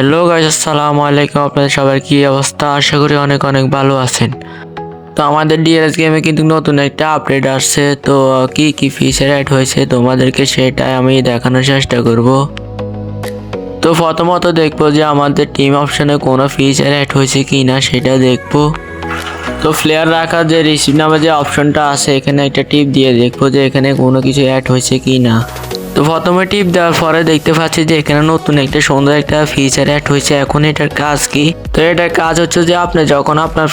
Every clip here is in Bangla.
হ্যালো গাইস, আসসালামু আলাইকুম। আপনাদের সবার কি অবস্থা? আশা করি অনেক অনেক ভালো আছেন। তো আমাদের ডিআরএস গেমে কিন্তু নতুন একটা আপডেট আসছে। তো কি কি ফিচার অ্যাড হয়েছে তোমাদেরকে সেটাই আমি দেখানোর চেষ্টা করব। তো প্রথমত দেখবো যে আমাদের টিম অপশনে কোনো ফিচার অ্যাড হয়েছে কি না সেটা দেখবো। তো প্লেয়ার রাখার যে রিসিভ নামে যে অপশনটা আছে এখানে একটা টিপ দিয়ে দেখবো যে এখানে কোনো কিছু অ্যাড হয়েছে কি না। তো প্রথমে টিপ দেওয়ার পরে দেখতে পাচ্ছি যে এখানে নতুন একটা সুন্দর একটা ফিচার অ্যাড হয়েছে। এখন এটার কাজ কি? তো এটার কাজ হচ্ছে যে আপনি যখন আপনার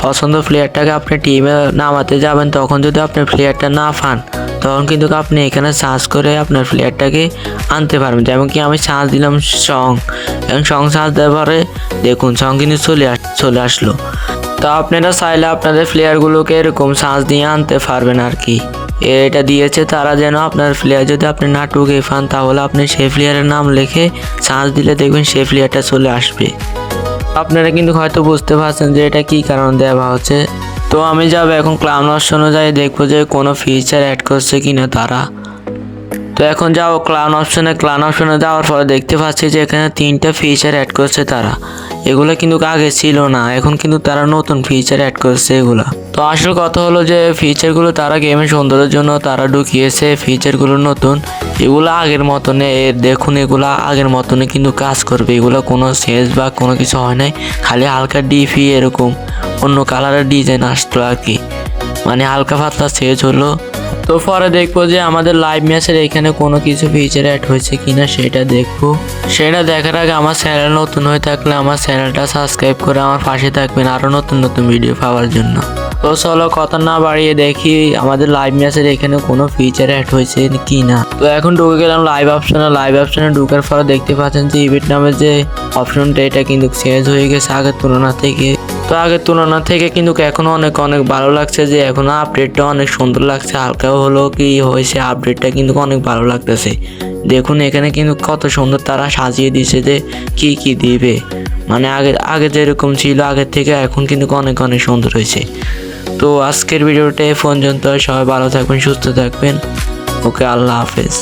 পছন্দ প্লেয়ারটাকে আপনি টিমে নামাতে যাবেন, তখন যদি আপনার প্লেয়ারটা না পান তখন কিন্তু আপনি এখানে সার্চ করে আপনার প্লেয়ারটাকে আনতে পারবেন। যেমন কি আমি সার্চ দিলাম সং, এবং সং সার্চ দেওয়ার পরে দেখুন সং কিন্তু চলে আসলো। তো আপনারা চাইলে আপনাদের প্লেয়ারগুলোকে এরকম সার্চ দিয়ে আনতে পারবেন আর কি। এটা দিয়েছে তারা যেন আপনার প্লেয়ার যদি আপনি না টুকে পান তাহলে আপনি সেই প্লেয়ারের নাম লিখে সার্চ দিলে দেখবেন সেই প্লেয়ারটা চলে আসবে। আপনারা কিন্তু হয়তো বুঝতে পারছেন যে এটা কী কারণ দেওয়া হচ্ছে। তো আমি যাবো এখন ক্লাউন অপশনে যাই, দেখবো যে কোনো ফিচার অ্যাড করছে কিনা তারা। তো এখন যাও ক্লাউন অপশনে যাওয়ার পরে দেখতে পাচ্ছি যে এখানে 3টা ফিচার অ্যাড করছে তারা। এগুলো কিন্তু আগে ছিল না, এখন কিন্তু তারা নতুন ফিচার অ্যাড করছে এগুলো। তো আসল কথা হলো যে ফিচারগুলো তারা গেমের সৌন্দর্যের জন্য তারা ঢুকিয়েছে ফিচারগুলো নতুন। এগুলো আগের মতনে দেখুন, এগুলো আগের মতনে কিন্তু কাজ করবে। এগুলো কোনো চেঞ্জ বা কোনো কিছু হয় নাই, খালি হালকা ডিপি এরকম অন্য কালারের ডিজাইন আসতো আর কি, মানে হালকা পাতলা চেঞ্জ হলো। তো পরে দেখবো যে আমাদের লাইভ ম্যাচের এখানে কোনো কিছু ফিচার অ্যাড হয়েছে কিনা সেটা দেখবো। সেটা দেখার আগে আমার চ্যানেল নতুন হয়ে থাকলে আমার চ্যানেলটা সাবস্ক্রাইব করে আমার পাশে থাকবেন আরও নতুন নতুন ভিডিও পাওয়ার জন্য। তো চলো কথা না বাড়িয়ে দেখি আমাদের লাইভ ম্যাচের এখানে কোনো ফিচার অ্যাড হয়েছে কি না। তো এখন ঢুকে গেলাম লাইভ অপশনে ঢুকার পরে দেখতে পাচ্ছেন যে ইভেন্ট নামের যে অপশনটা এটা কিন্তু চেঞ্জ হয়ে গেছে আগের তুলনা থেকে। তো আগের তুলনা থেকে কিন্তু এখন অনেক অনেক ভালো লাগছে, যে এখন আপডেটটা অনেক সুন্দর লাগছে। হালকাও হলো কি হয়েছে, আপডেটটা কিন্তু অনেক ভালো লাগতেছে। দেখুন এখানে কিন্তু কত সুন্দর তারা সাজিয়ে দিয়েছে যে কি কি দিবে, মানে আগে যেরকম ছিল আগের থেকে এখন কিন্তু অনেক অনেক সুন্দর হয়েছে। তো আজকের ভিডিওটা এই পর্যন্ত, সবাই ভালো থাকবেন, সুস্থ থাকবেন। ওকে, আল্লাহ হাফেজ।